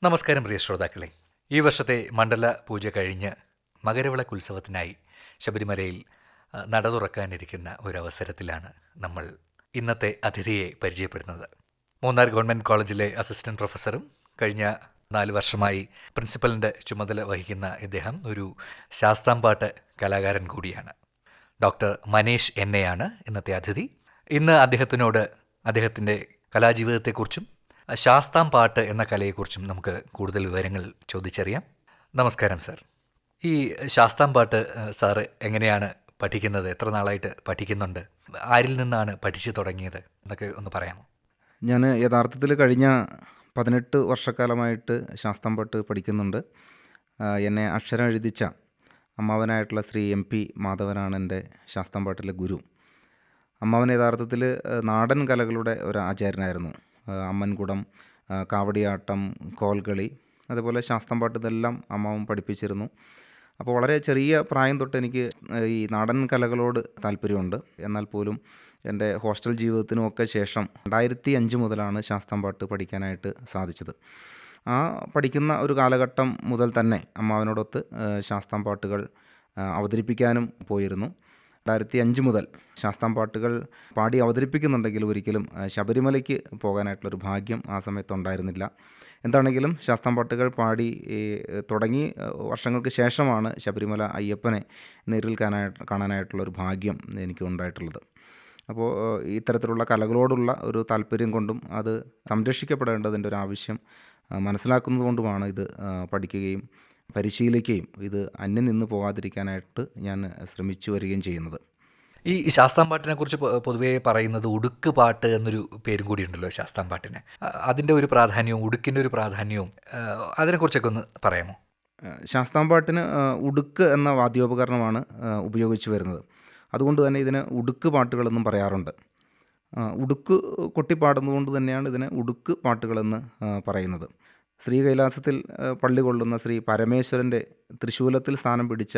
നമസ്കാരം പ്രിയ ശ്രോതാക്കളെ. ഈ വർഷത്തെ മണ്ഡല പൂജ കഴിഞ്ഞ് മകരവിളക്ക് ഉത്സവത്തിനായി ശബരിമലയിൽ നട തുറക്കാനിരിക്കുന്ന ഒരവസരത്തിലാണ് നമ്മൾ ഇന്നത്തെ അതിഥിയെ പരിചയപ്പെടുന്നത്. മൂന്നാർ ഗവൺമെൻറ് കോളേജിലെ അസിസ്റ്റന്റ് പ്രൊഫസറും കഴിഞ്ഞ 4 വർഷമായി പ്രിൻസിപ്പലിൻ്റെ ചുമതല വഹിക്കുന്ന ഇദ്ദേഹം ഒരു ശാസ്താംപാട്ട് കലാകാരൻ കൂടിയാണ്. ഡോക്ടർ മനേഷ് എന്നെയാണ് ഇന്നത്തെ അതിഥി. ഇന്ന് അദ്ദേഹത്തിനോട് അദ്ദേഹത്തിൻ്റെ കലാജീവിതത്തെക്കുറിച്ചും ശാസ്താംപാട്ട് എന്ന കലയെക്കുറിച്ചും നമുക്ക് കൂടുതൽ വിവരങ്ങൾ ചോദിച്ചറിയാം. നമസ്കാരം സർ. ഈ ശാസ്താംപാട്ട് സാറ് എങ്ങനെയാണ് പഠിക്കുന്നത്? എത്ര നാളായിട്ട് പഠിക്കുന്നുണ്ട്? ആരിൽ നിന്നാണ് പഠിച്ചു തുടങ്ങിയത് എന്നൊക്കെ ഒന്ന് പറയാമോ? ഞാൻ യഥാർത്ഥത്തിൽ കഴിഞ്ഞ 18 വർഷക്കാലമായിട്ട് ശാസ്താംപാട്ട് പഠിക്കുന്നുണ്ട്. എന്നെ അക്ഷരം എഴുതിച്ച അമ്മാവനായിട്ടുള്ള ശ്രീ MP മാധവനാണ് എൻ്റെ ശാസ്താംപാട്ടിലെ ഗുരു. അമ്മാവൻ യഥാർത്ഥത്തിൽ നാടൻ കലകളുടെ ഒരു ആചാര്യനായിരുന്നു. അമ്മൻകുടം, കാവടിയാട്ടം, കോൽകളി, അതുപോലെ ശാസ്താംപാട്ട് ഇതെല്ലാം അമ്മാവൻ പഠിപ്പിച്ചിരുന്നു. അപ്പോൾ വളരെ ചെറിയ പ്രായം തൊട്ട് എനിക്ക് ഈ നാടൻ കലകളോട് താല്പര്യമുണ്ട്. എന്നാൽ പോലും എൻ്റെ ഹോസ്റ്റൽ ജീവിതത്തിനുമൊക്കെ ശേഷം 2005 മുതലാണ് ശാസ്താംപാട്ട് പഠിക്കാനായിട്ട് സാധിച്ചത്. ആ പഠിക്കുന്ന ഒരു കാലഘട്ടം മുതൽ തന്നെ അമ്മാവനോടൊത്ത് ശാസ്താംപാട്ടുകൾ അവതരിപ്പിക്കാനും പോയിരുന്നു. 2005 മുതൽ ശാസ്താംപാട്ടുകൾ പാടി അവതരിപ്പിക്കുന്നുണ്ടെങ്കിലും ഒരിക്കലും ശബരിമലയ്ക്ക് പോകാനായിട്ടുള്ളൊരു ഭാഗ്യം ആ സമയത്തുണ്ടായിരുന്നില്ല. എന്താണെങ്കിലും ശാസ്താംപാട്ടുകൾ പാടി തുടങ്ങി വർഷങ്ങൾക്ക് ശേഷമാണ് ശബരിമല അയ്യപ്പനെ നേരിൽ കാണാനായിട്ടുള്ളൊരു ഭാഗ്യം എനിക്ക് ഉണ്ടായിട്ടുള്ളത്. അപ്പോൾ ഇത്തരത്തിലുള്ള കലകളോടുള്ള ഒരു താല്പര്യം കൊണ്ടും അത് സംരക്ഷിക്കപ്പെടേണ്ടതിൻ്റെ ഒരു ആവശ്യം മനസ്സിലാക്കുന്നത് കൊണ്ടുമാണ് ഇത് പഠിക്കുകയും പരിശീലിക്കുകയും ഇത് അന്യം നിന്ന് പോകാതിരിക്കാനായിട്ട് ഞാൻ ശ്രമിച്ചു വരികയും ചെയ്യുന്നത്. ഈ ശാസ്താംപാട്ടിനെ കുറിച്ച് പൊതുവേ പറയുന്നത് ഉടുക്ക് പാട്ട് എന്നൊരു പേരും കൂടി ഉണ്ടല്ലോ ശാസ്താംപാട്ടിന്. അതിൻ്റെ ഒരു പ്രാധാന്യവും ഉടുക്കിൻ്റെ ഒരു പ്രാധാന്യവും അതിനെക്കുറിച്ചൊക്കെ ഒന്ന് പറയാമോ? ശാസ്താംപാട്ടിന് ഉടുക്ക് എന്ന വാദ്യോപകരണമാണ് ഉപയോഗിച്ച് വരുന്നത്. അതുകൊണ്ട് തന്നെ ഇതിന് ഉടുക്ക് പാട്ടുകളെന്നും പറയാറുണ്ട്. ഉടുക്ക് കൊട്ടിപ്പാടുന്നതുകൊണ്ട് തന്നെയാണ് ഇതിനെ ഉടുക്ക് പാട്ടുകളെന്ന് പറയുന്നത്. ശ്രീകൈലാസത്തിൽ പള്ളി കൊള്ളുന്ന ശ്രീ പരമേശ്വരൻ്റെ തൃശൂലത്തിൽ സ്ഥാനം പിടിച്ച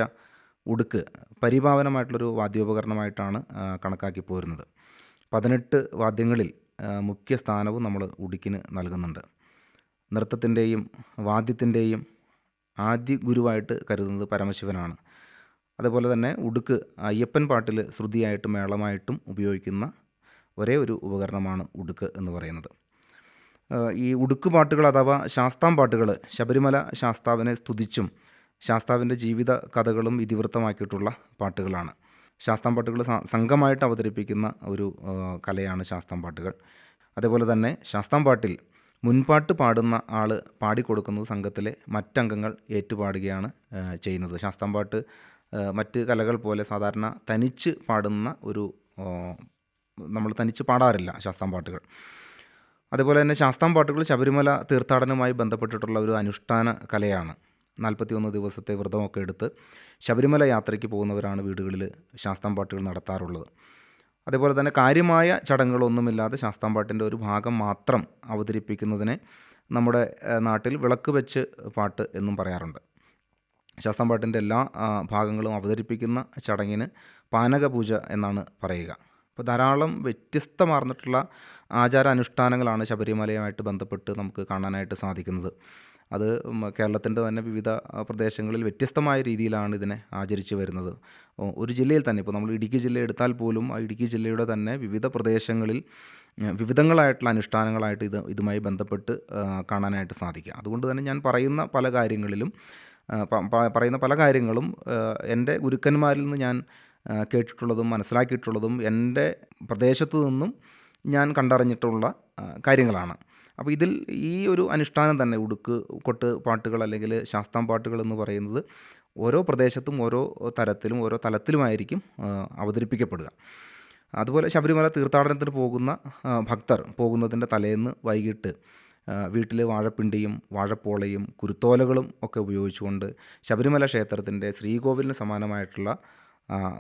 ഉടുക്ക് പരിപാവനമായിട്ടുള്ളൊരു വാദ്യോപകരണമായിട്ടാണ് കണക്കാക്കി പോരുന്നത്. 18 വാദ്യങ്ങളിൽ മുഖ്യ സ്ഥാനവും നമ്മൾ ഉടുക്കിന് നൽകുന്നുണ്ട്. നൃത്തത്തിൻ്റെയും വാദ്യത്തിൻ്റെയും ആദ്യ ഗുരുവായിട്ട് കരുതുന്നത് പരമശിവനാണ്. അതുപോലെ തന്നെ ഉടുക്ക് അയ്യപ്പൻ പാട്ടിൽ ശ്രുതിയായിട്ടും മേളമായിട്ടും ഉപയോഗിക്കുന്ന ഒരേ ഒരു ഉപകരണമാണ് ഉടുക്ക് എന്ന് പറയുന്നത്. ഈ ഉടുക്ക് പാട്ടുകൾ അഥവാ ശാസ്താംപാട്ടുകൾ ശബരിമല ശാസ്താവിനെ സ്തുതിച്ചും ശാസ്താവിൻ്റെ ജീവിത കഥകളും ഇതിവൃത്തമാക്കിയിട്ടുള്ള പാട്ടുകളാണ്. ശാസ്താംപാട്ടുകൾ സംഘമായിട്ട് അവതരിപ്പിക്കുന്ന ഒരു കലയാണ് ശാസ്താംപാട്ടുകൾ. അതേപോലെ തന്നെ ശാസ്താംപാട്ടിൽ മുൻപാട്ട് പാടുന്ന ആൾ പാടിക്കൊടുക്കുന്നത് സംഘത്തിലെ മറ്റംഗങ്ങൾ ഏറ്റുപാടുകയാണ് ചെയ്യുന്നത്. ശാസ്താംപാട്ട് മറ്റ് കലകൾ പോലെ സാധാരണ തനിച്ച് പാടുന്ന ഒരു നമ്മൾ തനിച്ച് പാടാറില്ല ശാസ്താംപാട്ടുകൾ. അതുപോലെ തന്നെ ശാസ്താംപാട്ടുകൾ ശബരിമല തീർത്ഥാടനവുമായി ബന്ധപ്പെട്ടിട്ടുള്ള ഒരു അനുഷ്ഠാന കലയാണ്. 41 ദിവസത്തെ വ്രതമൊക്കെ എടുത്ത് ശബരിമല യാത്രയ്ക്ക് പോകുന്നവരാണ് വീടുകളിൽ ശാസ്താംപാട്ടുകൾ നടത്താറുള്ളത്. അതേപോലെ തന്നെ കാര്യമായ ചടങ്ങുകളൊന്നുമില്ലാതെ ശാസ്താംപാട്ടിൻ്റെ ഒരു ഭാഗം മാത്രം അവതരിപ്പിക്കുന്നതിനെ നമ്മുടെ നാട്ടിൽ വിളക്ക് വെച്ച് പാട്ട് എന്നും പറയാറുണ്ട്. ശാസ്താംപാട്ടിൻ്റെ എല്ലാ ഭാഗങ്ങളും അവതരിപ്പിക്കുന്ന ചടങ്ങിന് പാനകപൂജ എന്നാണ് പറയുക. അപ്പോൾ ധാരാളം വ്യത്യസ്തമാർന്നിട്ടുള്ള ആചാരാനുഷ്ഠാനങ്ങളാണ് ശബരിമലയുമായിട്ട് ബന്ധപ്പെട്ട് നമുക്ക് കാണാനായിട്ട് സാധിക്കുന്നത്. അത് കേരളത്തിൻ്റെ തന്നെ വിവിധ പ്രദേശങ്ങളിൽ വ്യത്യസ്തമായ രീതിയിലാണ് ഇതിനെ ആചരിച്ചു വരുന്നത്. ഒരു ജില്ലയിൽ തന്നെ ഇപ്പോൾ നമ്മൾ ഇടുക്കി ജില്ല എടുത്താൽ പോലും ആ ഇടുക്കി ജില്ലയുടെ തന്നെ വിവിധ പ്രദേശങ്ങളിൽ വിവിധങ്ങളായിട്ടുള്ള അനുഷ്ഠാനങ്ങളായിട്ട് ഇതുമായി ബന്ധപ്പെട്ട് കാണാനായിട്ട് സാധിക്കുക. അതുകൊണ്ട് തന്നെ ഞാൻ പറയുന്ന പല കാര്യങ്ങളും എൻ്റെ ഗുരുക്കന്മാരിൽ നിന്ന് ഞാൻ കേട്ടിട്ടുള്ളതും മനസ്സിലാക്കിയിട്ടുള്ളതും എൻ്റെ പ്രദേശത്തു നിന്നും ഞാൻ കണ്ടറിഞ്ഞിട്ടുള്ള കാര്യങ്ങളാണ്. അപ്പോൾ ഇതിൽ ഈ ഒരു അനുഷ്ഠാനം തന്നെ ഉടുക്ക് കൊട്ട് പാട്ടുകൾ അല്ലെങ്കിൽ ശാസ്താംപാട്ടുകൾ എന്ന് പറയുന്നത് ഓരോ പ്രദേശത്തും ഓരോ തരത്തിലും ഓരോ തലത്തിലുമായിരിക്കും അവതരിപ്പിക്കപ്പെടുക. അതുപോലെ ശബരിമല തീർത്ഥാടനത്തിന് പോകുന്ന ഭക്തർ പോകുന്നതിൻ്റെ തലേന്ന് വൈകിട്ട് വീട്ടിൽ വാഴപ്പിണ്ടിയും വാഴപ്പോളയും കുരുത്തോലകളും ഒക്കെ ഉപയോഗിച്ചുകൊണ്ട് ശബരിമല ക്ഷേത്രത്തിൻ്റെ ശ്രീകോവിലിന് സമാനമായിട്ടുള്ള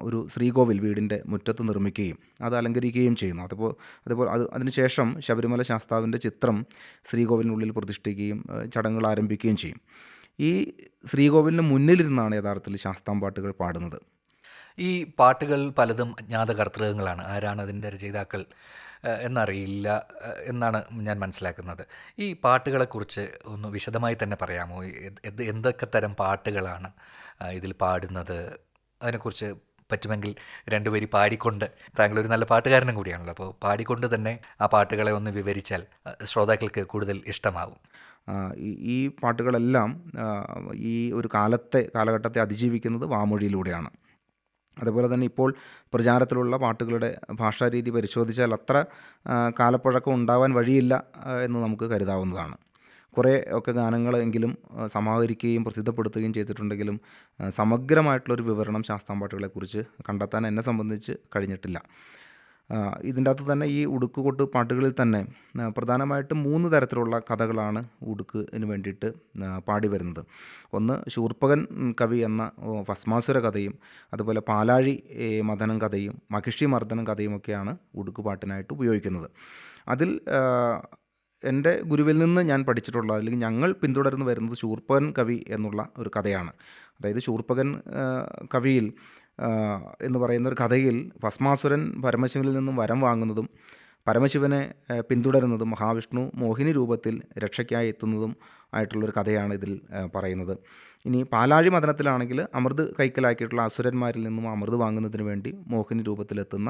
ഒരു ശ്രീകോവിൽ വീടിൻ്റെ മുറ്റത്ത് നിർമ്മിക്കുകയും അത് അലങ്കരിക്കുകയും ചെയ്യുന്നു. അതുപോലെ അതിനുശേഷം ശബരിമല ശാസ്താവിൻ്റെ ചിത്രം ശ്രീകോവിലിനുള്ളിൽ പ്രതിഷ്ഠിക്കുകയും ചടങ്ങുകൾ ആരംഭിക്കുകയും ചെയ്യും. ഈ ശ്രീകോവിലിന് മുന്നിലിരുന്നാണ് യഥാർത്ഥത്തിൽ ശാസ്താംപാട്ടുകൾ പാടുന്നത്. ഈ പാട്ടുകൾ പലതും അജ്ഞാത കർത്തൃകങ്ങളാണ്. ആരാണ് അതിൻ്റെ രചയിതാക്കൾ എന്നറിയില്ല എന്നാണ് ഞാൻ മനസ്സിലാക്കുന്നത്. ഈ പാട്ടുകളെക്കുറിച്ച് ഒന്ന് വിശദമായി തന്നെ പറയാമോ? എന്തൊക്കെ തരം പാട്ടുകളാണ് ഇതിൽ പാടുന്നത്? അതിനെക്കുറിച്ച് പറ്റുമെങ്കിൽ രണ്ടുപേരി പാടിക്കൊണ്ട്, താങ്കളൊരു നല്ല പാട്ടുകാരനും കൂടിയാണല്ലോ, അപ്പോൾ പാടിക്കൊണ്ട് തന്നെ ആ പാട്ടുകളെ ഒന്ന് വിവരിച്ചാൽ ശ്രോതാക്കൾക്ക് കൂടുതൽ ഇഷ്ടമാവും. ഈ പാട്ടുകളെല്ലാം ഈ ഒരു കാലഘട്ടത്തെ അതിജീവിക്കുന്നത് വാമൊഴിയിലൂടെയാണ്. അതുപോലെ തന്നെ ഇപ്പോൾ പ്രചാരത്തിലുള്ള പാട്ടുകളുടെ ഭാഷാരീതി പരിശോധിച്ചാൽ അത്ര കാലപ്പഴക്കം ഉണ്ടാവാൻ വഴിയില്ല എന്ന് നമുക്ക് കരുതാവുന്നതാണ്. കുറേ ഒക്കെ ഗാനങ്ങളെങ്കിലും സമാഹരിക്കുകയും പ്രസിദ്ധപ്പെടുത്തുകയും ചെയ്തിട്ടുണ്ടെങ്കിലും സമഗ്രമായിട്ടുള്ളൊരു വിവരണം ശാസ്താംപാട്ടുകളെക്കുറിച്ച് കണ്ടെത്താൻ എന്നെ സംബന്ധിച്ച് കഴിഞ്ഞിട്ടില്ല. ഇതിൻ്റെ അകത്ത് തന്നെ ഈ ഉടുക്കുകൊട്ട് പാട്ടുകളിൽ തന്നെ പ്രധാനമായിട്ടും 3 തരത്തിലുള്ള കഥകളാണ് ഉടുക്കിന് വേണ്ടിയിട്ട് പാടി വരുന്നത്. ഒന്ന് ശൂർപ്പകൻ കവി എന്ന ഭസ്മാസുര കഥയും, അതുപോലെ പാലാഴി മദനം കഥയും, മഹിഷി മർദ്ദനം കഥയുമൊക്കെയാണ് ഉടുക്കുപാട്ടിനായിട്ട് ഉപയോഗിക്കുന്നത്. അതിൽ എൻ്റെ ഗുരുവിൽ നിന്ന് ഞാൻ പഠിച്ചിട്ടുള്ള, അല്ലെങ്കിൽ ഞങ്ങൾ പിന്തുടർന്ന് വരുന്നത് ശൂർപ്പകൻ കവി എന്നുള്ള ഒരു കഥയാണ്. അതായത് ശൂർപ്പകൻ കവിയിൽ എന്ന് പറയുന്ന ഒരു കഥയിൽ ഭസ്മാസുരൻ പരമശിവനിൽ നിന്നും വരം വാങ്ങുന്നതും പരമശിവനെ പിന്തുടരുന്നതും മഹാവിഷ്ണു മോഹിനി രൂപത്തിൽ രക്ഷയ്ക്കായി എത്തുന്നതും ആയിട്ടുള്ളൊരു കഥയാണ് ഇതിൽ പറയുന്നത്. ഇനി പാലാഴി മദനത്തിലാണെങ്കിൽ അമൃത് കൈക്കലാക്കിയിട്ടുള്ള അസുരന്മാരിൽ നിന്നും അമൃത് വാങ്ങുന്നതിന് വേണ്ടി മോഹിനി രൂപത്തിലെത്തുന്ന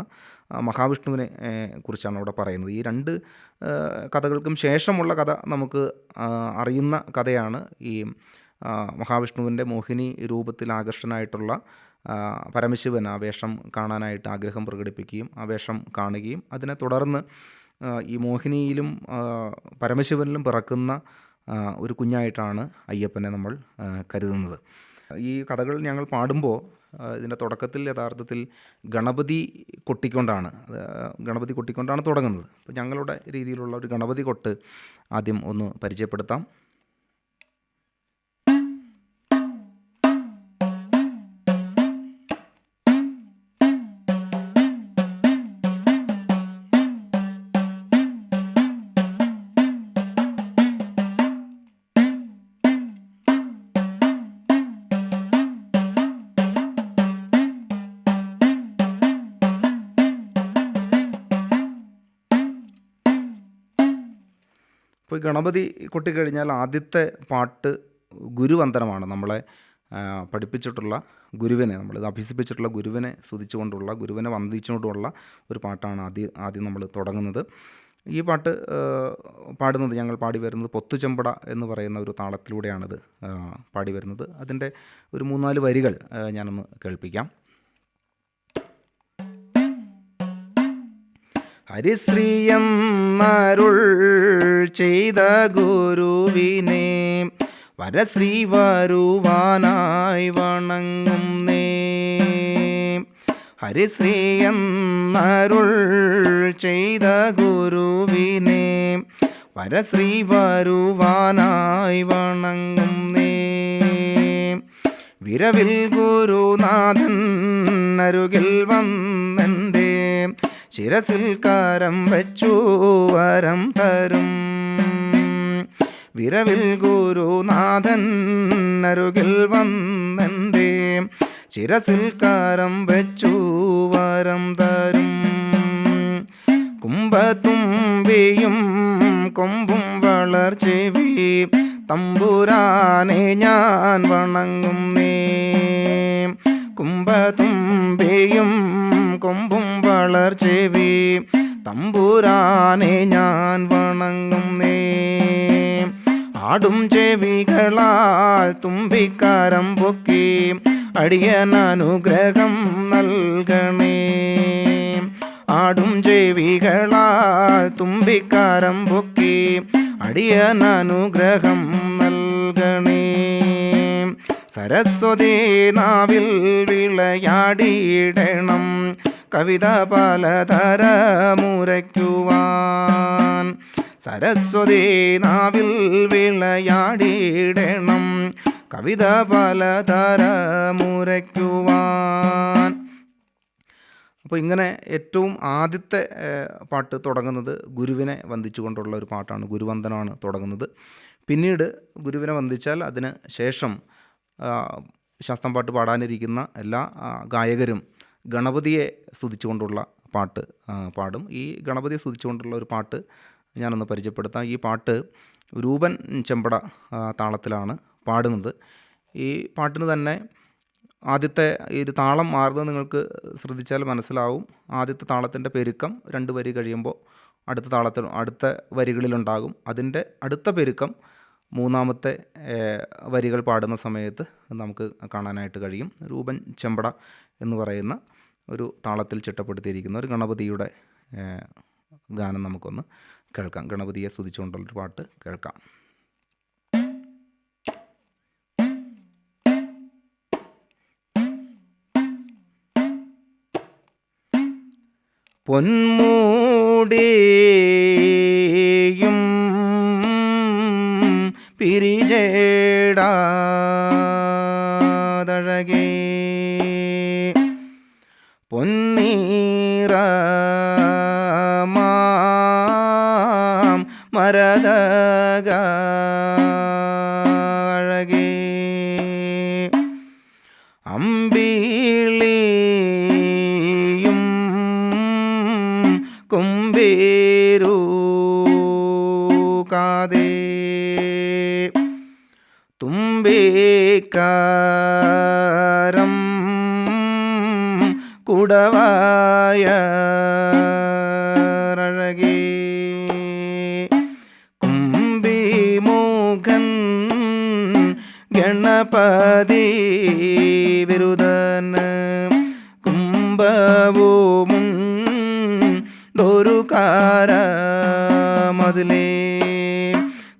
മഹാവിഷ്ണുവിനെ കുറിച്ചാണ് അവിടെ പറയുന്നത്. ഈ 2 കഥകൾക്കും ശേഷമുള്ള കഥ നമുക്ക് അറിയുന്ന കഥയാണ് ഈ മഹാവിഷ്ണുവിൻ്റെ മോഹിനി രൂപത്തിൽ ആകർഷനായിട്ടുള്ള പരമശിവൻ ആ വേഷം കാണാനായിട്ട് ആഗ്രഹം പ്രകടിപ്പിക്കുകയും ആ വേഷം കാണുകയും അതിനെ തുടർന്ന് ഈ മോഹിനിയിലും പരമശിവനിലും പിറക്കുന്ന ഒരു കുഞ്ഞായിട്ടാണ് അയ്യപ്പനെ നമ്മൾ കരുതുന്നത്. ഈ കഥകൾ ഞങ്ങൾ പാടുമ്പോൾ ഇതിൻ്റെ തുടക്കത്തിൽ യഥാർത്ഥത്തിൽ ഗണപതി കൊട്ടിക്കൊണ്ടാണ് തുടങ്ങുന്നത്. അപ്പോൾ ഞങ്ങളുടെ രീതിയിലുള്ള ഒരു ഗണപതി കൊട്ട് ആദ്യം ഒന്ന് പരിചയപ്പെടുത്താം. ഇപ്പോൾ ഗണപതി കൊട്ടിക്കഴിഞ്ഞാൽ ആദ്യത്തെ പാട്ട് ഗുരുവന്ദനമാണ്. നമ്മളെ പഠിപ്പിച്ചിട്ടുള്ള ഗുരുവിനെ, നമ്മളിത് അഭ്യസിപ്പിച്ചിട്ടുള്ള ഗുരുവിനെ സ്തുതിച്ചുകൊണ്ടുള്ള, ഗുരുവിനെ വന്ദിച്ചുകൊണ്ടുള്ള ഒരു പാട്ടാണ് ആദ്യം നമ്മൾ തുടങ്ങുന്നത്. ഈ പാട്ട് ഞങ്ങൾ പാടി വരുന്നത് പൊത്തുചെമ്പട എന്ന് പറയുന്ന ഒരു താളത്തിലൂടെയാണിത് പാടി വരുന്നത്. അതിൻ്റെ ഒരു 3-4 വരികൾ ഞാനൊന്ന് കേൾപ്പിക്കാം. ഹരിശ്രീ എന്നരുൾ ചെയ്ത ഗുരുവിനെ വരശ്രീ വരുവാനായി വണങ്ങുന്നേ. ഹരിശ്രീ എന്നരുൾ ചെയ്ത ഗുരുവിനെ വരശ്രീ വരുവാനായി വണങ്ങുന്നേ. വിരവിൽ ഗുരുനാഥൻ അരുകിൽ വന്നെൻ്റെ ശിരസിൽ കരം വെച്ചു വരം തരും. വിരവിൽ ഗുരുനാഥൻ അരുകിൽ വന്നെൻ്റെ ശിരസിൽ കരം വെച്ചു വരം തരും. കുംഭത്തുമ്പിയും കൊമ്പും വളർച്ചെവി തമ്പുരാനെ ഞാൻ വണങ്ങുന്നേ. കുംഭത്തുമ്പിയും കൊമ്പും വളർച്ചെവി തമ്പുരാനെ ഞാൻ വണങ്ങുന്നേ. ആടും ചെവികളാൽ തുമ്പിക്കാരം പൊക്കി അടിയനനുഗ്രഹം നൽകണേ. ആടും ചെവികളാൽ തുമ്പിക്കാരം പൊക്കി അടിയനനുഗ്രഹം നൽകണേ. സരസ്വതി നാവിൽ വിളയാടിയിടണം കവിത പലതരമുരയ്ക്കുവാൻ. സരസ്വതി നാവിൽ വിളയാടിയിടണം കവിത പലതരമുരയ്ക്കുവാൻ. അപ്പോൾ ഇങ്ങനെ ഏറ്റവും ആദ്യത്തെ പാട്ട് തുടങ്ങുന്നത് ഗുരുവിനെ വന്ദിച്ചുകൊണ്ടുള്ള ഒരു പാട്ടാണ്. ഗുരുവന്ദനമാണ് തുടങ്ങുന്നത്. പിന്നീട് ഗുരുവിനെ വന്ദിച്ചാൽ അതിന് ശേഷം ശാസ്ത്രം പാട്ട് പാടാനിരിക്കുന്ന എല്ലാ ഗായകരും ഗണപതിയെ സ്തുതിച്ചുകൊണ്ടുള്ള പാട്ട് പാടും. ഈ ഗണപതിയെ സ്തുതിച്ചുകൊണ്ടുള്ള ഒരു പാട്ട് ഞാനൊന്ന് പരിചയപ്പെടുത്താം. ഈ പാട്ട് രൂപൻ ചെമ്പട താളത്തിലാണ് പാടുന്നത്. ഈ പാട്ടിന് തന്നെ ആദ്യത്തെ ഈ ഒരു താളം മാറുന്നത് നിങ്ങൾക്ക് ശ്രദ്ധിച്ചാൽ മനസ്സിലാവും. ആദ്യത്തെ താളത്തിൻ്റെ പെരുക്കം 2 വരി കഴിയുമ്പോൾ അടുത്ത വരികളിലുണ്ടാകും. അതിൻ്റെ അടുത്ത പെരുക്കം 3-ാമത്തെ വരികൾ പാടുന്ന സമയത്ത് നമുക്ക് കാണാനായിട്ട് കഴിയും. രൂപൻ ചെമ്പട എന്ന് പറയുന്ന ഒരു താളത്തിൽ ചിട്ടപ്പെടുത്തിയിരിക്കുന്ന ഒരു ഗണപതിയുടെ ഗാനം നമുക്കൊന്ന് കേൾക്കാം. ഗണപതിയെ സ്തുതിച്ചുകൊണ്ടുള്ളൊരു പാട്ട് കേൾക്കാം. പൊന്മൂടിയും പിരിജേടാതഴകേ പൊന്നീറമാം മരതക അഴകേ അമ്പിളിയും കുംഭീരു കാതേ തുമ്പിക്കാരം കുടവായ അഴകേ കുംഭിമുഖൻ ഗണപതി വിരുദന് കുംഭവുമുണ്ടൊരു കാരമതിലേ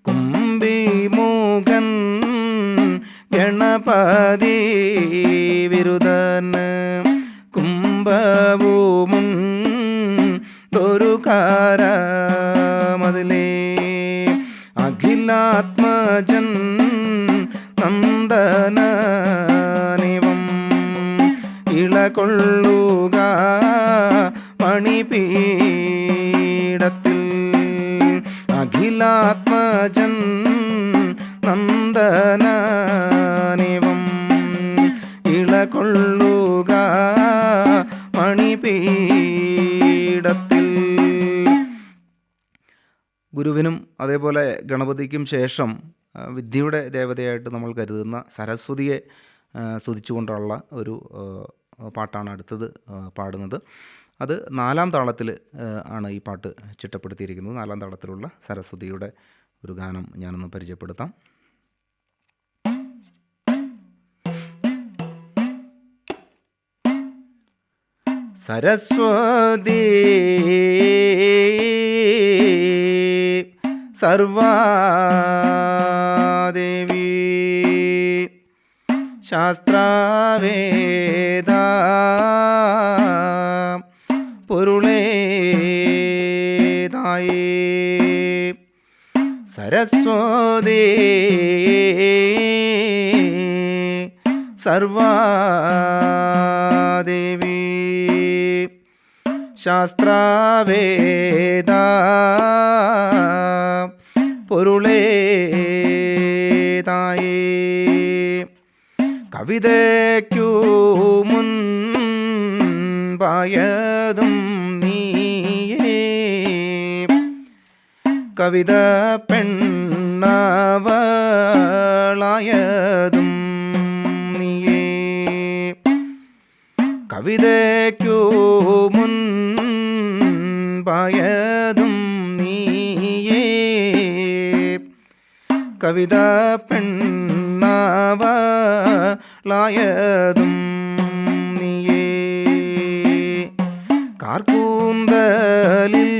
കുംഭിമുഖൻ ഗണപതി വിരുദന് കുംഭവുമുണ്ടൊരു കാരമതിലേ അഖിലാത്മജൻ നന്ദനനിവം ഇളകൊള്ളുക മണിപീഠത്തിൽ അഖിലാത്മജൻ നന്ദനനിവം ഇളകൊള്ളുക മണിപീഠത്തിൽ. ഗുരുവിനും അതേപോലെ ഗണപതിക്കും ശേഷം വിദ്യയുടെ ദേവതയായിട്ട് നമ്മൾ കരുതുന്ന സരസ്വതിയെ സ്തുതിച്ചുകൊണ്ടുള്ള ഒരു പാട്ടാണ് അടുത്തത് പാടുന്നത്. അത് 4-ാം താളത്തിൽ ആണ് ഈ പാട്ട് ചിട്ടപ്പെടുത്തിയിരിക്കുന്നത്. 4-ാം താളത്തിലുള്ള സരസ്വതിയുടെ ഒരു ഗാനം ഞാനൊന്ന് പരിചയപ്പെടുത്താം. സരസ്വതി സർവാദേവി ശാസ്ത്രവേദ പൊരുളേതായേ സരസ്വതി സർവാദേവി ശാസ്ത്രവേദ പൊരുളേതായേ കവിതയ്ക്കു മുൻപായതും നീയേ കവിത പെണ്ണവളായതും നീയേ കവിതയ്ക്കു മുൻപായതും നീയേ കവിത പെണ്ണവളായതും നീയേ കാർക്കൂന്തലിൽ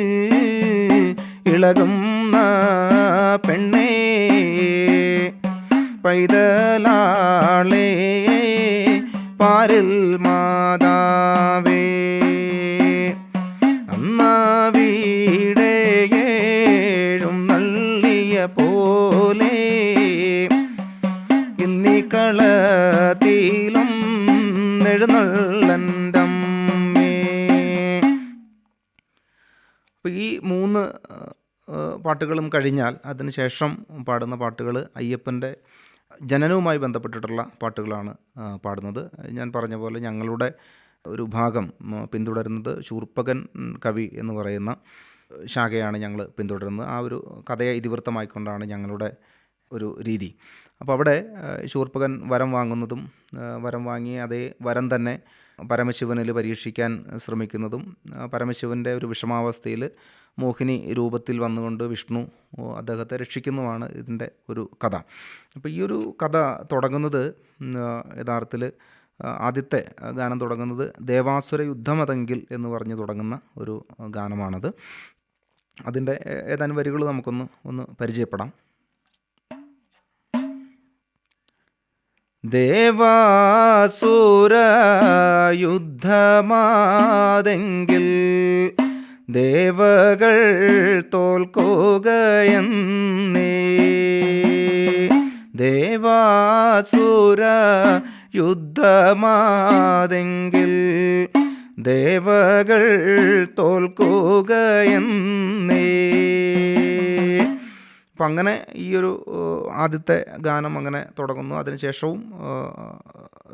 ഇളകും പെണ്ണേ പൈതലാളേ പാരിൽ മാതാവേ അന്നാവിടേഴും നള്ളിയ പോലെ ഇന്നി കളത്തിലും എഴുന്നള്ളൻ്റമ്മേ. അപ്പോൾ ഈ 3 പാട്ടുകളും കഴിഞ്ഞാൽ അതിനുശേഷം പാടുന്ന പാട്ടുകൾ അയ്യപ്പൻ്റെ ജനനവുമായി ബന്ധപ്പെട്ടിട്ടുള്ള പാട്ടുകളാണ് പാടുന്നത്. ഞാൻ പറഞ്ഞ പോലെ ഞങ്ങളുടെ ഒരു ഭാഗം പിന്തുടരുന്നത് ശൂർപ്പകൻ കവി എന്ന് പറയുന്ന ശാഖയാണ് ഞങ്ങൾ പിന്തുടരുന്നത്. ആ ഒരു കഥയെ ഇതിവൃത്തമായിക്കൊണ്ടാണ് ഞങ്ങളുടെ ഒരു രീതി. അപ്പോൾ അവിടെ ശൂർപ്പകൻ വരം വാങ്ങുന്നതും വരം വാങ്ങി അതേ വരം തന്നെ പരമശിവനിൽ പരീക്ഷിക്കാൻ ശ്രമിക്കുന്നതും പരമശിവൻ്റെ ഒരു വിഷമാവസ്ഥയിൽ മോഹിനി രൂപത്തിൽ വന്നുകൊണ്ട് വിഷ്ണു അദ്ദേഹത്തെ രക്ഷിക്കുന്നതുമാണ് ഇതിൻ്റെ ഒരു കഥ. അപ്പോൾ ഈ ഒരു കഥ തുടങ്ങുന്നത് യഥാർത്ഥത്തിൽ ആദ്യത്തെ ഗാനം തുടങ്ങുന്നത് ദേവാസുര യുദ്ധമതെങ്കിൽ എന്ന് പറഞ്ഞ് തുടങ്ങുന്ന ഒരു ഗാനമാണത്. അതിൻ്റെ ഏതാനും വരികൾ നമുക്കൊന്ന് പരിചയപ്പെടാം. ദേവാസുര യുദ്ധമാതെങ്കിൽ ദേവകൾ തോൽക്കുകയെന്നേ. ദേവാസുര യുദ്ധമാതെങ്കിൽ ദേവകൾ തോൽക്കുകയെന്നേ. അപ്പം അങ്ങനെ ഈ ഒരു ആദ്യത്തെ ഗാനം അങ്ങനെ തുടങ്ങുന്നു. അതിനുശേഷവും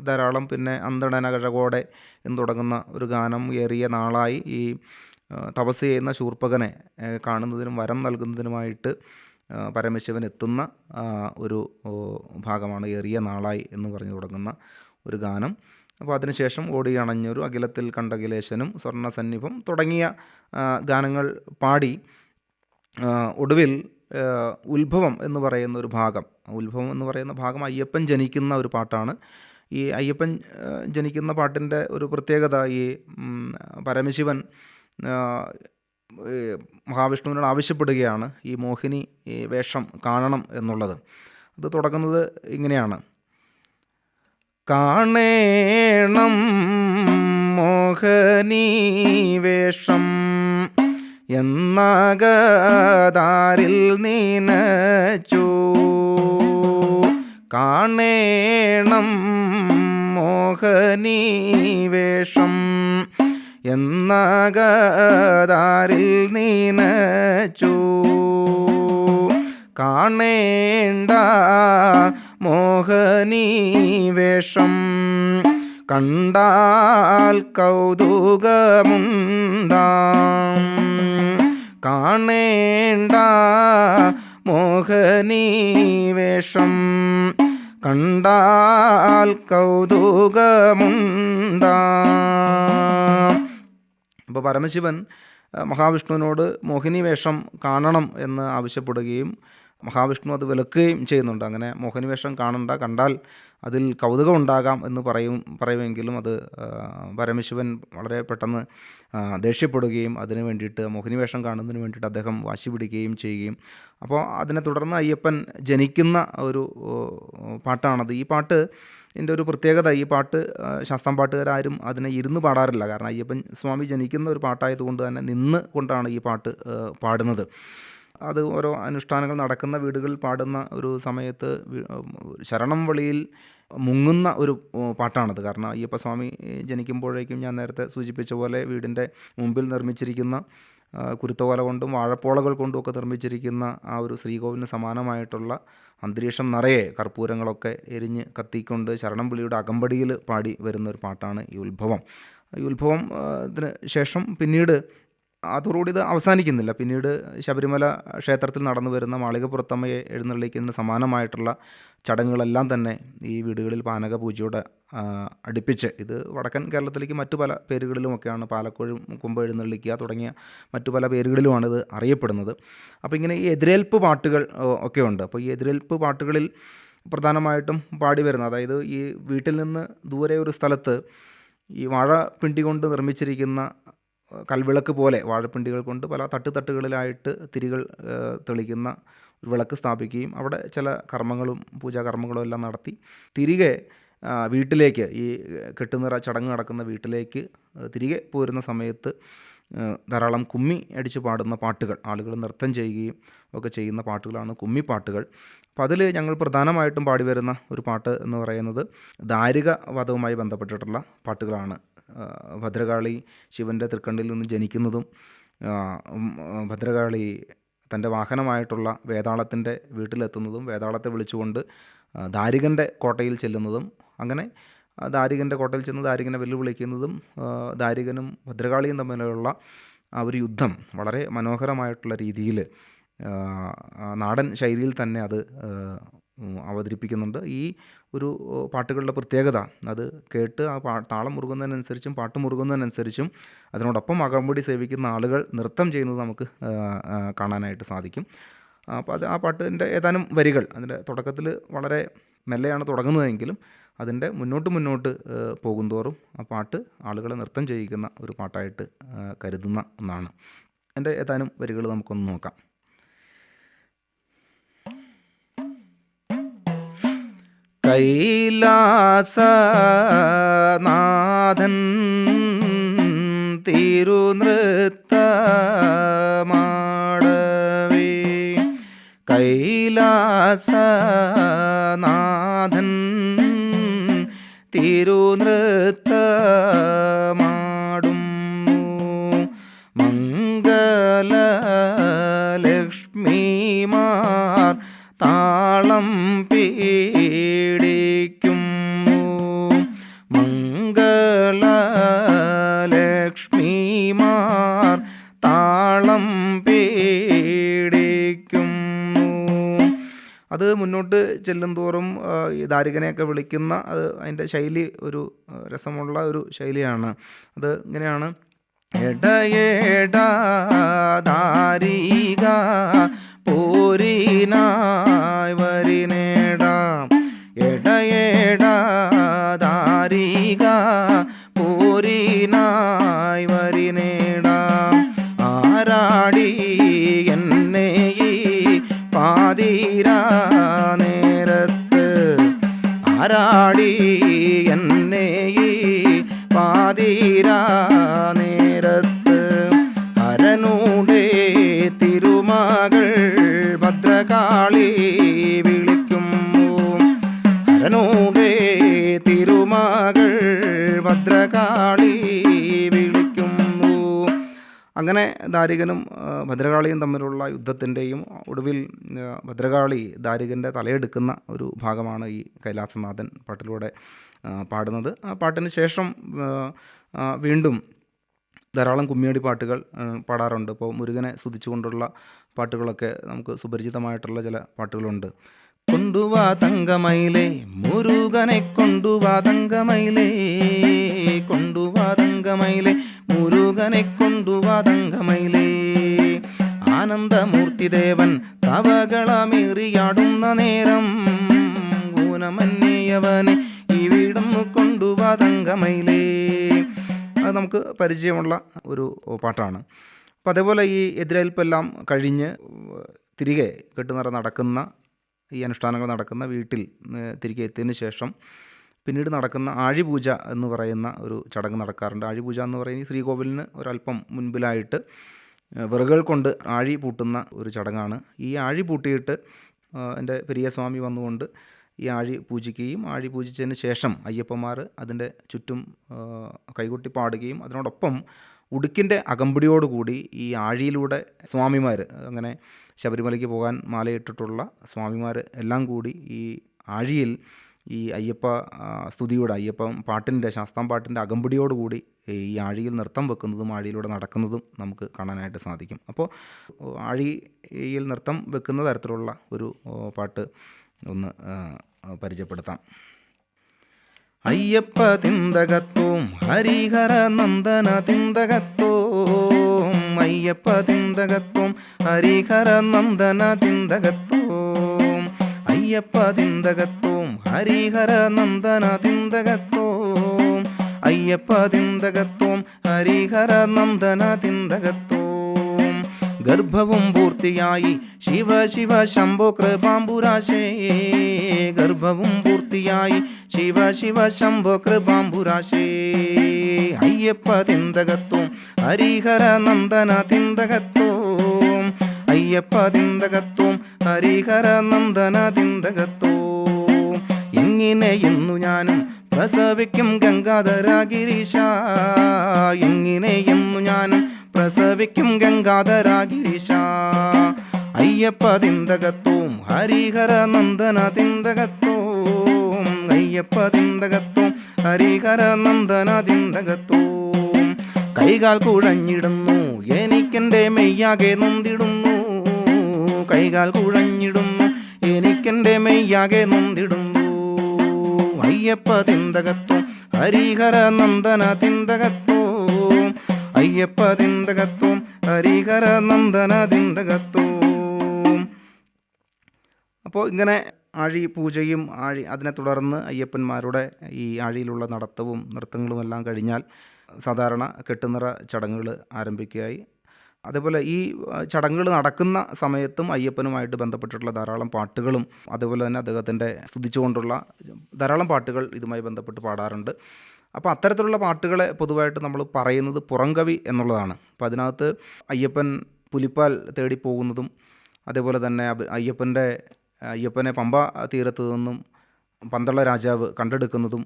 ധാരാളം പിന്നെ അന്തണനകഴകോടെ എന്ന് തുടങ്ങുന്ന ഒരു ഗാനം ഏറിയ നാളായി ഈ തപസ് ചെയ്യുന്ന ശൂർപ്പകനെ കാണുന്നതിനും വരം നൽകുന്നതിനുമായിട്ട് പരമശിവൻ എത്തുന്ന ഒരു ഭാഗമാണ് ഏറിയ നാളായി എന്ന് പറഞ്ഞു തുടങ്ങുന്ന ഒരു ഗാനം. അപ്പോൾ അതിനുശേഷം ഓടി അണഞ്ഞൊരു അഖിലത്തിൽ കണ്ടഖിലേശനും സ്വർണ്ണസന്നിഭം തുടങ്ങിയ ഗാനങ്ങൾ പാടി ഒടുവിൽ ഉത്ഭവം എന്ന് പറയുന്ന ഒരു ഭാഗം, ഉത്ഭവം എന്ന് പറയുന്ന ഭാഗം അയ്യപ്പൻ ജനിക്കുന്ന ഒരു പാട്ടാണ്. ഈ അയ്യപ്പൻ ജനിക്കുന്ന പാട്ടിൻ്റെ ഒരു പ്രത്യേകത ഈ പരമശിവൻ മഹാവിഷ്ണുവിനോട് ആവശ്യപ്പെടുകയാണ് ഈ മോഹിനി വേഷം കാണണം എന്നുള്ളത്. അത് തുടങ്ങുന്നത് ഇങ്ങനെയാണ്: കാണേണം മോഹിനി വേഷം എന്നകതാരിൽ നീനച്ചു. കാണേണം മോഹിനി വേഷം എന്നകതാരിൽ നീനച്ചു. കാണേണ്ട മോഹിനി വേഷം കണ്ടാൽ കൗതുകമുണ്ടാം. കാണേണ്ട മോഹിനി വേഷം കണ്ടാൽ കൗതുകമുണ്ടാം. അപ്പോൾ പരമശിവൻ മഹാവിഷ്ണുവിനോട് മോഹിനി വേഷം കാണണം എന്ന് ആവശ്യപ്പെടുകയും മഹാവിഷ്ണു അത് വിലക്കുകയും ചെയ്യുന്നുണ്ട്. അങ്ങനെ മോഹിനി വേഷം കാണണ്ട, കണ്ടാൽ അതിൽ കൗതുകം ഉണ്ടാകാം എന്ന് പറയുമെങ്കിലും അത് പരമശിവൻ വളരെ പെട്ടെന്ന് ദേഷ്യപ്പെടുകയും അതിന് വേണ്ടിയിട്ട് മോഹിനി വേഷം കാണുന്നതിന് വേണ്ടിയിട്ട് അദ്ദേഹം വാശി പിടിക്കുകയും ചെയ്യുകയും, അപ്പോൾ അതിനെ തുടർന്ന് അയ്യപ്പൻ ജനിക്കുന്ന ഒരു പാട്ടാണത്. ഈ പാട്ട് ഇതിൻ്റെ ഒരു പ്രത്യേകത, ഈ പാട്ട് ശാസ്ത്രം പാട്ടുകാരും അതിനെ ഇരുന്ന് പാടാറില്ല. കാരണം അയ്യപ്പൻ സ്വാമി ജനിക്കുന്ന ഒരു പാട്ടായതുകൊണ്ട് തന്നെ നിന്ന് കൊണ്ടാണ് ഈ പാട്ട് പാടുന്നത്. അത് ഓരോ അനുഷ്ഠാനങ്ങൾ നടക്കുന്ന വീടുകളിൽ പാടുന്ന ഒരു സമയത്ത് ശരണം വിളിയിൽ മുങ്ങുന്ന ഒരു പാട്ടാണത്. കാരണം അയ്യപ്പസ്വാമി ജനിക്കുമ്പോഴേക്കും ഞാൻ നേരത്തെ സൂചിപ്പിച്ച പോലെ വീടിൻ്റെ മുമ്പിൽ നിർമ്മിച്ചിരിക്കുന്ന കുരുത്തോല കൊണ്ടും വാഴപ്പോളകൾ കൊണ്ടുമൊക്കെ നിർമ്മിച്ചിരിക്കുന്ന ആ ഒരു ശ്രീകോവിലിന് സമാനമായിട്ടുള്ള അന്തരീക്ഷം നിറയെ കർപ്പൂരങ്ങളൊക്കെ എരിഞ്ഞ് കത്തിക്കൊണ്ട് ശരണം വിളിയുടെ അകമ്പടിയിൽ പാടി വരുന്ന ഒരു പാട്ടാണ് ഈ ഉത്ഭവം. ഈ ഉത്ഭവം ത്തിന് ശേഷം പിന്നീട് അതോടുകൂടി ഇത് അവസാനിക്കുന്നില്ല. പിന്നീട് ശബരിമല ക്ഷേത്രത്തിൽ നടന്നു വരുന്ന മാളികപ്പുറത്തമ്മയെ എഴുന്നള്ളിക്കുന്നതിന് സമാനമായിട്ടുള്ള ചടങ്ങുകളെല്ലാം തന്നെ ഈ വീടുകളിൽ പാനക പൂജയോടെ അടുപ്പിച്ച്, ഇത് വടക്കൻ കേരളത്തിലേക്ക് മറ്റു പല പേരുകളിലുമൊക്കെയാണ്, പാലക്കോഴും കുമ്പ എഴുന്നള്ളിക്കുക തുടങ്ങിയ മറ്റു പല പേരുകളിലുമാണ് ഇത് അറിയപ്പെടുന്നത്. അപ്പോൾ ഇങ്ങനെ ഈ എതിരേൽപ്പ് പാട്ടുകൾ ഒക്കെ ഉണ്ട്. അപ്പോൾ ഈ എതിരേൽപ്പ് പാട്ടുകളിൽ പ്രധാനമായിട്ടും പാടി വരുന്നത്, അതായത് ഈ വീട്ടിൽ നിന്ന് ദൂരെ ഒരു സ്ഥലത്ത് ഈ വാഴപ്പിണ്ടി കൊണ്ട് നിർമ്മിച്ചിരിക്കുന്ന കൽവിളക്ക് പോലെ വാഴപ്പിണ്ടികൾ കൊണ്ട് പല തട്ടുകളിലായിട്ട് തിരികൾ തെളിക്കുന്ന ഒരു വിളക്ക് സ്ഥാപിക്കുകയും അവിടെ ചില കർമ്മങ്ങളും പൂജാകർമ്മങ്ങളും എല്ലാം നടത്തി തിരികെ വീട്ടിലേക്ക്, ഈ കെട്ടുനിറ ചടങ്ങ് നടക്കുന്ന വീട്ടിലേക്ക് തിരികെ പോരുന്ന സമയത്ത് ധാരാളം കുമ്മി അടിച്ച് പാടുന്ന പാട്ടുകൾ, ആളുകൾ നൃത്തം ചെയ്യുകയും ഒക്കെ ചെയ്യുന്ന പാട്ടുകളാണ് കുമ്മിപ്പാട്ടുകൾ. അപ്പോൾ അതിൽ ഞങ്ങൾ പ്രധാനമായിട്ടും പാടി വരുന്ന ഒരു പാട്ട് എന്ന് പറയുന്നത് ദാരിക വധവുമായി ബന്ധപ്പെട്ടിട്ടുള്ള പാട്ടുകളാണ്. ഭദ്രകാളി ശിവൻ്റെ തൃക്കണ്ണിൽ നിന്ന് ജനിക്കുന്നതും ഭദ്രകാളി തൻ്റെ വാഹനമായിട്ടുള്ള വേതാളത്തിൻ്റെ വീട്ടിലെത്തുന്നതും വേതാളത്തെ വിളിച്ചുകൊണ്ട് ദാരികൻ്റെ കോട്ടയിൽ ചെല്ലുന്നതും, അങ്ങനെ ദാരികൻ്റെ കോട്ടയിൽ ചെന്ന് ദാരികനെ വെല്ലുവിളിക്കുന്നതും ദാരികനും ഭദ്രകാളിയും തമ്മിലുള്ള ആ ഒരു യുദ്ധം വളരെ മനോഹരമായിട്ടുള്ള രീതിയിൽ നാടൻ ശൈലിയിൽ തന്നെ അത് അവതരിപ്പിക്കുന്നുണ്ട്. ഈ ഒരു പാട്ടുകളുടെ പ്രത്യേകത അത് കേട്ട് ആ താളം മുറുകുന്നതിനനുസരിച്ചും പാട്ട് മുറുകുന്നതിനനുസരിച്ചും അതിനോടൊപ്പം അകമ്പടി സേവിക്കുന്ന ആളുകൾ നൃത്തം ചെയ്യുന്നത് നമുക്ക് കാണാനായിട്ട് സാധിക്കും. അപ്പോൾ അത് ആ പാട്ടിൻ്റെ ഏതാനും വരികൾ അതിൻ്റെ തുടക്കത്തിൽ വളരെ മെല്ലെയാണ് തുടങ്ങുന്നതെങ്കിലും അതിൻ്റെ മുന്നോട്ട് പോകുന്തോറും ആ പാട്ട് ആളുകളെ നൃത്തം ചെയ്യിക്കുന്ന ഒരു പാട്ടായിട്ട് കരുതുന്ന ഒന്നാണ്. എൻ്റെ ഏതാനും വരികൾ നമുക്കൊന്ന് നോക്കാം. കൈലാസനാഥൻ തിരുനൃത്തമാടവേ, കൈലാസനാഥൻ തിരുനൃത്തമാടുന്നു, മംഗലലക്ഷ്മിമാർ താളം പീഡിക്കുന്നു, മംഗളലക്ഷ്മിമാർ താളം പീഡിക്കുന്നു. അത് മുന്നോട്ട് ചെല്ലും തോറും ഈ ദാരികനെയൊക്കെ വിളിക്കുന്ന അതിൻ്റെ ശൈലി ഒരു രസമുള്ള ഒരു ശൈലിയാണ്. അത് ഇങ്ങനെയാണ്: എടയേട ദാരിക പോരിനായ് വരിനേട, എടയേട ദാരിക പോരിനായ് വരിനേട, ആരാടി എന്നെ ഈ പാതിരാ നേരത്ത്, ആരാടി എന്നെ ഈ പാതിരാ നേരത്ത്, ഹരനൂടെ തിരുമകൾ ഭദ്രകാളി വിളിക്കുന്നു, ഹരനൂടെ തിരുമകൾ ഭദ്രകാളി വിളിക്കുന്നു. അങ്ങനെ ദാരികനും ഭദ്രകാളിയും തമ്മിലുള്ള യുദ്ധത്തിൻ്റെയും ഒടുവിൽ ഭദ്രകാളി ദാരികൻ്റെ തലയെടുക്കുന്ന ഒരു ഭാഗമാണ് ഈ കൈലാസനാഥൻ പാട്ടിലൂടെ പാടുന്നത്. ആ പാട്ടിന് ശേഷം വീണ്ടും ധാരാളം കുമ്മിയാടി പാട്ടുകൾ പാടാറുണ്ട്. ഇപ്പോൾ മുരുകനെ സ്തുതിച്ചുകൊണ്ടുള്ള പാട്ടുകളൊക്കെ നമുക്ക് സുപരിചിതമായിട്ടുള്ള ചില പാട്ടുകളുണ്ട്. കൊണ്ടുവാ തങ്കമയിലേ മുരുകനെ കൊണ്ടുവാ തങ്കമയിലേ, കൊണ്ടുവാ തങ്കമയിലേ മുരുകനെ കൊണ്ടുവാ തങ്കമയിലേ, ആനന്ദമൂർത്തിദേവൻ തവകളമേറിയാടുന്ന നേരം ഊനമന്യവനെ ഇവിടുന്ന് കൊണ്ടുവാ തങ്കമയിലേ. അത് നമുക്ക് പരിചയമുള്ള ഒരു പാട്ടാണ്. അപ്പോൾ അതേപോലെ ഈ എതിരേൽപ്പെല്ലാം കഴിഞ്ഞ് തിരികെ കെട്ടുനിറ നടക്കുന്ന ഈ അനുഷ്ഠാനങ്ങൾ നടക്കുന്ന വീട്ടിൽ തിരികെ എത്തിയതിന് ശേഷം പിന്നീട് നടക്കുന്ന ആഴിപൂജ എന്ന് പറയുന്ന ഒരു ചടങ്ങ് നടക്കാറുണ്ട്. ആഴിപൂജ എന്ന് പറയുന്നത് ഈ ശ്രീകോവിലിന് ഒരല്പം മുൻപിലായിട്ട് വിറകുകൾ കൊണ്ട് ആഴി പൂട്ടുന്ന ഒരു ചടങ്ങാണ്. ഈ ആഴി പൂട്ടിയിട്ട് എൻ്റെ പെരിയ സ്വാമി വന്നുകൊണ്ട് ഈ ആഴി പൂജിക്കുകയും ആഴി പൂജിച്ചതിന് ശേഷം അയ്യപ്പന്മാർ അതിൻ്റെ ചുറ്റും കൈകൊട്ടി പാടുകയും അതിനോടൊപ്പം ഉടുക്കിൻ്റെ അകമ്പടിയോടുകൂടി ഈ ആഴിയിലൂടെ സ്വാമിമാർ, അങ്ങനെ ശബരിമലയ്ക്ക് പോകാൻ മാലയിട്ടിട്ടുള്ള സ്വാമിമാർ എല്ലാം കൂടി ഈ ആഴിയിൽ ഈ അയ്യപ്പ സ്തുതിയുടെ അയ്യപ്പ പാട്ടിൻ്റെ ശാസ്താം പാട്ടിൻ്റെ അകമ്പടിയോടുകൂടി ഈ ആഴിയിൽ നൃത്തം വെക്കുന്നതും ആഴിയിലൂടെ നടക്കുന്നതും നമുക്ക് കാണാനായിട്ട് സാധിക്കും. അപ്പോൾ ആഴിയിൽ നൃത്തം വെക്കുന്ന തരത്തിലുള്ള ഒരു പാട്ട് ഒന്ന് പരിചയപ്പെടുത്താം. അയ്യപ്പ തിന്തകത്തോം ഹരിഹര നന്ദന തിന്തകത്തോം, അയ്യപ്പ തിന്തകത്തോം ഹരിഹര നന്ദന തിന്തകത്തോം, അയ്യപ്പ തിന്തകത്തോം ഹരിഹര നന്ദന തിന്തകത്തോം, അയ്യപ്പ തിന്തകത്തോം ഹരിഹര നന്ദന തിന്തകത്തോം. ഗർഭവും പൂർത്തിയായി ശിവ ശിവ ശംഭോ കൃപാംബുരാശേ, ഗർഭവും പൂർത്തിയായി ശിവ ശിവ ശംഭോ കൃപാംബുരാശേ, അയ്യപ്പ തിന്തകത്തോം ഹരിഹര നന്ദന തിന്തകത്തോം, അയ്യപ്പ തിന്തകത്തോം ഹരിഹര നന്ദന തിന്തകത്തോം. എങ്ങനെ എന്നു ഞാനും പ്രസവിക്കും ഗംഗാധര ഗിരീശ, എങ്ങനെ എന്നു ഞാനും പ്രസവിക്കും ഗംഗാധര ഗിരീശ, അയ്യപ്പ തിന്തകത്തോം ഹരിഹര നന്ദന തിന്തകത്തോം, അയ്യപ്പ തിന്തകത്തോം ഹരിഹര നന്ദന തിന്തകത്തോം. കൈകാൽ കുഴഞ്ഞിടുന്നു എനിക്കെൻ്റെ മെയ്യാകെ നൊന്തിടുന്നു, കൈകാൽ കുഴഞ്ഞിടുന്നു എനിക്കെൻ്റെ മെയ്യാകെ നൊന്തിടുന്നു. അയ്യപ്പ തിന്തകത്തോം ഹരിഹര നന്ദന തിന്തകത്തോം, അയ്യപ്പ തിന്തകത്തോം ഹരിഹര നന്ദന തിന്തകത്തോം. അപ്പോൾ ഇങ്ങനെ ആഴി പൂജയും അതിനെ തുടർന്ന് അയ്യപ്പന്മാരുടെ ഈ ആഴിയിലുള്ള നടത്തവും നൃത്തങ്ങളും എല്ലാം കഴിഞ്ഞാൽ സാധാരണ കെട്ടുനിറ ചടങ്ങുകൾ ആരംഭിക്കുകയായി. അതേപോലെ ഈ ചടങ്ങുകൾ നടക്കുന്ന സമയത്തും അയ്യപ്പനുമായിട്ട് ബന്ധപ്പെട്ടിട്ടുള്ള ധാരാളം പാട്ടുകളും അതുപോലെ തന്നെ അദ്ദേഹത്തിൻ്റെ സ്തുതിച്ചുകൊണ്ടുള്ള ധാരാളം പാട്ടുകൾ ഇതുമായി ബന്ധപ്പെട്ട് പാടാറുണ്ട്. അപ്പോൾ അത്തരത്തിലുള്ള പാട്ടുകളെ പൊതുവായിട്ട് നമ്മൾ പറയുന്നത് പുറംകവി എന്നുള്ളതാണ്. അപ്പോൾ അതിനകത്ത് അയ്യപ്പൻ പുലിപ്പാൽ തേടി പോകുന്നതും അതേപോലെ തന്നെ അയ്യപ്പനെ പമ്പ തീരത്തു നിന്നും പന്തള രാജാവ് കണ്ടെടുക്കുന്നതും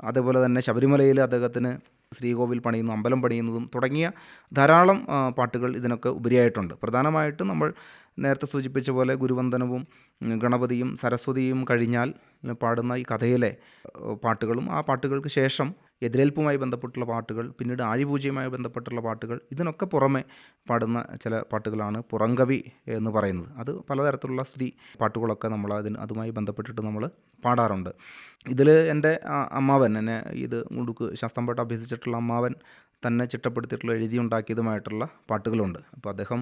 അതേപോലെ തന്നെ ശബരിമലയിൽ അദ്ദേഹത്തിന് ശ്രീകോവിൽ പണിയുന്നു, അമ്പലം പണിയുന്നതും തുടങ്ങിയ ധാരാളം പാട്ടുകൾ ഇതിനൊക്കെ ഉപരിയായിട്ടുണ്ട്. പ്രധാനമായിട്ടും നമ്മൾ നേരത്തെ സൂചിപ്പിച്ച പോലെ ഗുരുവന്ദനവും ഗണപതിയും സരസ്വതിയും കഴിഞ്ഞാൽ പാടുന്ന ഈ കഥയിലെ പാട്ടുകളും ആ പാട്ടുകൾക്ക് ശേഷം എതിരേൽപ്പുമായി ബന്ധപ്പെട്ടുള്ള പാട്ടുകൾ, പിന്നീട് ആഴിപൂജയുമായി ബന്ധപ്പെട്ടുള്ള പാട്ടുകൾ, ഇതിനൊക്കെ പുറമെ പാടുന്ന ചില പാട്ടുകളാണ് പുറംകവി എന്ന് പറയുന്നത്. അത് പലതരത്തിലുള്ള സ്തുതി പാട്ടുകളൊക്കെ നമ്മൾ അതുമായി ബന്ധപ്പെട്ടിട്ട് നമ്മൾ പാടാറുണ്ട്. ഇതിൽ എൻ്റെ അമ്മാവൻ എന്നെ ഇത് ഉടുക്ക് ശാസ്താംപാട്ട് അഭ്യസിച്ചിട്ടുള്ള അമ്മാവൻ തന്നെ ചിട്ടപ്പെടുത്തിയിട്ടുള്ള എഴുതിയുണ്ടാക്കിയതുമായിട്ടുള്ള പാട്ടുകളുണ്ട്. അപ്പോൾ അദ്ദേഹം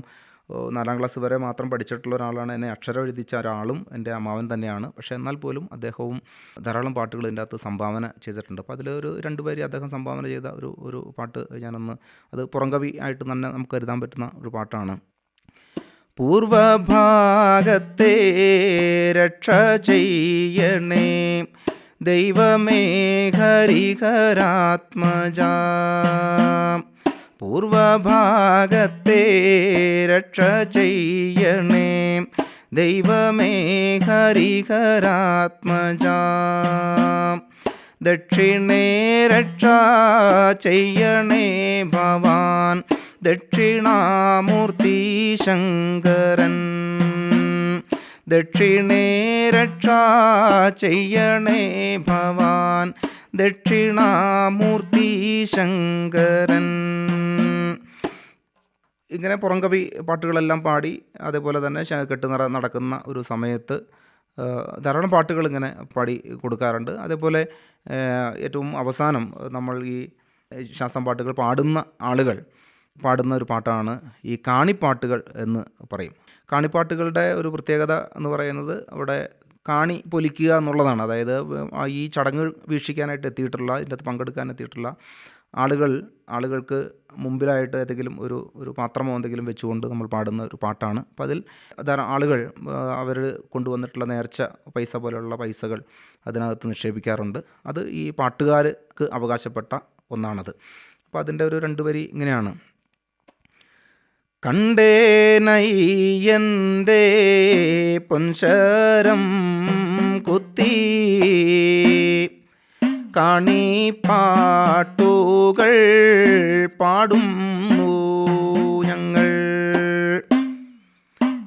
4ാം ക്ലാസ് വരെ മാത്രം പഠിച്ചിട്ടുള്ള ഒരാളാണ്. എന്നെ അക്ഷരം എഴുതിച്ച ഒരാളും എൻ്റെ അമ്മാവൻ തന്നെയാണ്. പക്ഷേ എന്നാൽ പോലും അദ്ദേഹവും ധാരാളം പാട്ടുകൾ ഇതിൻ്റെ അകത്ത് സംഭാവന ചെയ്തിട്ടുണ്ട്. അപ്പോൾ അതിലൊരു 2 വരി അദ്ദേഹം സംഭാവന ചെയ്ത ഒരു പാട്ട് ഞാനൊന്ന്, അത് പുറംകവി ആയിട്ട് തന്നെ നമുക്ക് കരുതാൻ പറ്റുന്ന ഒരു പാട്ടാണ്. പൂർവഭാഗത്തെ രക്ഷ ചെയ്യണേ ദൈവമേ ഹരിഹരാത്മജാ, പൂർവഭാഗത്തെ രക്ഷ ചെയ്യണേ ദൈവമേ ഹരിഹരാത്മജാ, ദക്ഷിണേ രക്ഷ ചെയ്യണേ ഭവാൻ ദക്ഷിണാമൂർത്തി ശങ്കരൻ, ദക്ഷിണേ രക്ഷ ചെയ്യണേ ഭവാൻ ദക്ഷിണാമൂർത്തി ശങ്കരൻ. ഇങ്ങനെ പുറംകവി പാട്ടുകളെല്ലാം പാടി അതേപോലെ തന്നെ കെട്ടുനിറ നടക്കുന്ന ഒരു സമയത്ത് ധാരാളം പാട്ടുകൾ ഇങ്ങനെ പാടി കൊടുക്കാറുണ്ട്. അതേപോലെ ഏറ്റവും അവസാനം നമ്മൾ ഈ ശാസ്ത്രം പാട്ടുകൾ പാടുന്ന ആളുകൾ പാടുന്ന ഒരു പാട്ടാണ് ഈ കാണിപ്പാട്ടുകൾ എന്ന് പറയും. കാണിപ്പാട്ടുകളുടെ ഒരു പ്രത്യേകത എന്ന് പറയുന്നത് അവിടെ കാണി പൊലിക്കുക എന്നുള്ളതാണ്. അതായത് ഈ ചടങ്ങ് വീക്ഷിക്കാനായിട്ട് എത്തിയിട്ടുള്ള, ഇതിൻ്റെ അകത്ത് പങ്കെടുക്കാൻ എത്തിയിട്ടുള്ള ആളുകൾക്ക് മുമ്പിലായിട്ട് ഏതെങ്കിലും ഒരു പാത്രമോ എന്തെങ്കിലും വെച്ചുകൊണ്ട് നമ്മൾ പാടുന്ന ഒരു പാട്ടാണ്. അപ്പോൾ അതിൽ ആളുകൾ അവർ കൊണ്ടുവന്നിട്ടുള്ള നേർച്ച പൈസ പോലെയുള്ള പൈസകൾ അതിനകത്ത് നിക്ഷേപിക്കാറുണ്ട്. അത് ഈ പാട്ടുകാർക്ക് അവകാശപ്പെട്ട ഒന്നാണത്. അപ്പോൾ അതിൻ്റെ ഒരു 2 വരി ഇങ്ങനെയാണ്. കണ്ടേനയ്യൻ്റെ പൊൻശരം കുത്തി കാണിപ്പാട്ടുകൾ പാടുന്നു ഞങ്ങൾ,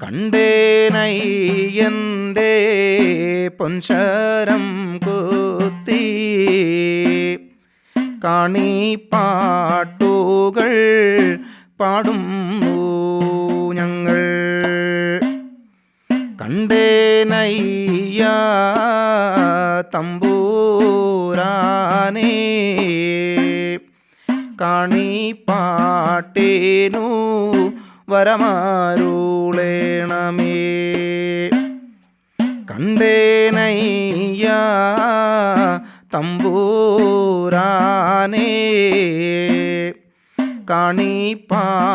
കണ്ടേനയ്യൻ്റെ പൊൻശരം കുത്തി കാണിപ്പാട്ടുകൾ പാടുന്നു ഞങ്ങൾ, കണ്ടേനയ്യ തമ്പൂരാനേ കാണിപ്പാട്ടേനു വരമാരുളേണമേ, കണ്ടേനയ്യ തമ്പൂരാനേ കാണിപ്പാട്ടേനു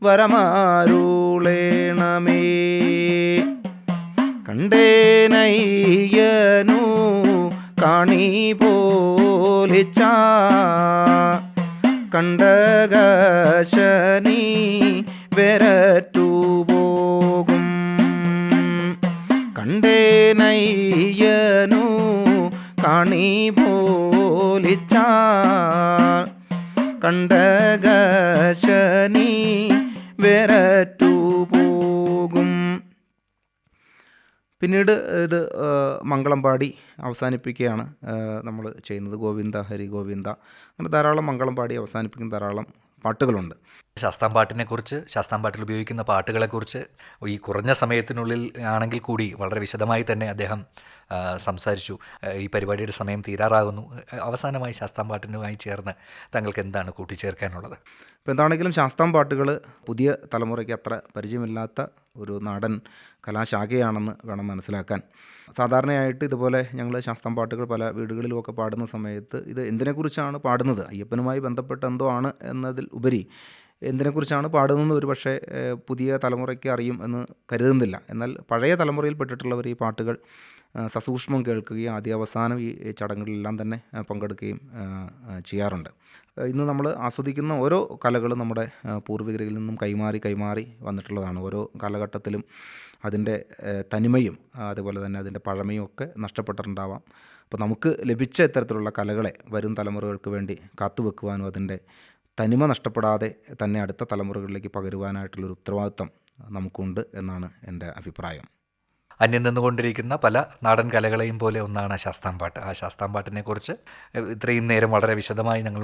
വരമാരുളേണമേ, കണ്ടേനയ്യനു കാണി പോലിച്ച കണ്ടകശനി വെരറ്റുപോകും, കണ്ടേനയ്യനു കാണി പോലിച്ച കണ്ടകശനി വെരറ്റുപോകും. പിന്നീട് ഇത് മംഗളം പാടി അവസാനിപ്പിക്കുകയാണ് നമ്മൾ ചെയ്യുന്നത്. ഗോവിന്ദ ഹരി ഗോവിന്ദ, അങ്ങനെ ധാരാളം മംഗളം പാടി അവസാനിപ്പിക്കുന്ന ധാരാളം പാട്ടുകളുണ്ട്. ശാസ്താംപാട്ടിനെക്കുറിച്ച്, ശാസ്താംപാട്ടിൽ ഉപയോഗിക്കുന്ന പാട്ടുകളെക്കുറിച്ച് ഈ കുറഞ്ഞ സമയത്തിനുള്ളിൽ ആണെങ്കിൽ കൂടി വളരെ വിശദമായി തന്നെ അദ്ദേഹം സംസാരിച്ചു. ഈ പരിപാടിയുടെ സമയം തീരാറാകുന്നു. അവസാനമായി ശാസ്താംപാട്ടിനുമായി ചേർന്ന് താങ്കൾക്ക് എന്താണ് കൂട്ടിച്ചേർക്കാനുള്ളത്? ഇപ്പോൾ എന്താണെങ്കിലും ശാസ്താം പാട്ടുകൾ പുതിയ തലമുറയ്ക്ക് അത്ര പരിചയമില്ലാത്ത ഒരു നാടൻ കലാശാഖയാണെന്ന് വേണം മനസ്സിലാക്കാൻ. സാധാരണയായിട്ട് ഇതുപോലെ ഞങ്ങൾ ശാസ്താം പാട്ടുകൾ പല വീടുകളിലുമൊക്കെ പാടുന്ന സമയത്ത് ഇത് എന്തിനെക്കുറിച്ചാണ് പാടുന്നത്, അയ്യപ്പനുമായി ബന്ധപ്പെട്ട എന്തോ ആണ് എന്നതിൽ ഉപരി എന്തിനെക്കുറിച്ചാണ് പാടുന്നതെന്ന് ഒരു പക്ഷേ പുതിയ തലമുറയ്ക്ക് അറിയും എന്ന് കരുതുന്നില്ല. എന്നാൽ പഴയ തലമുറയിൽപ്പെട്ടിട്ടുള്ളവർ ഈ പാട്ടുകൾ സസൂക്ഷ്മം കേൾക്കുകയും ആദ്യാവസാനം ഈ ചടങ്ങുകളിലെല്ലാം തന്നെ പങ്കെടുക്കുകയും ചെയ്യാറുണ്ട്. ഇന്ന് നമ്മൾ ആസ്വദിക്കുന്ന ഓരോ കലകളും നമ്മുടെ പൂർവികരിൽ നിന്നും കൈമാറി വന്നിട്ടുള്ളതാണ്. ഓരോ കാലഘട്ടത്തിലും അതിൻ്റെ തനിമയും അതുപോലെ തന്നെ അതിൻ്റെ പഴമയും ഒക്കെ നഷ്ടപ്പെട്ടിട്ടുണ്ടാവാം. അപ്പോൾ നമുക്ക് ലഭിച്ച ഇത്തരത്തിലുള്ള കലകളെ വരും തലമുറകൾക്ക് വേണ്ടി കാത്തുവെക്കുവാനും അതിൻ്റെ തനിമ നഷ്ടപ്പെടാതെ തന്നെ അടുത്ത തലമുറകളിലേക്ക് പകരുവാനായിട്ടുള്ളൊരു ഉത്തരവാദിത്വം നമുക്കുണ്ട് എന്നാണ് എൻ്റെ അഭിപ്രായം. അന്യം നിന്നുകൊണ്ടിരിക്കുന്ന പല നാടൻ കലകളെയും പോലെ ഒന്നാണ് ശാസ്താംപാട്ട്. ആ ശാസ്താംപാട്ടിനെക്കുറിച്ച് ഇത്രയും നേരം വളരെ വിശദമായി ഞങ്ങളോട്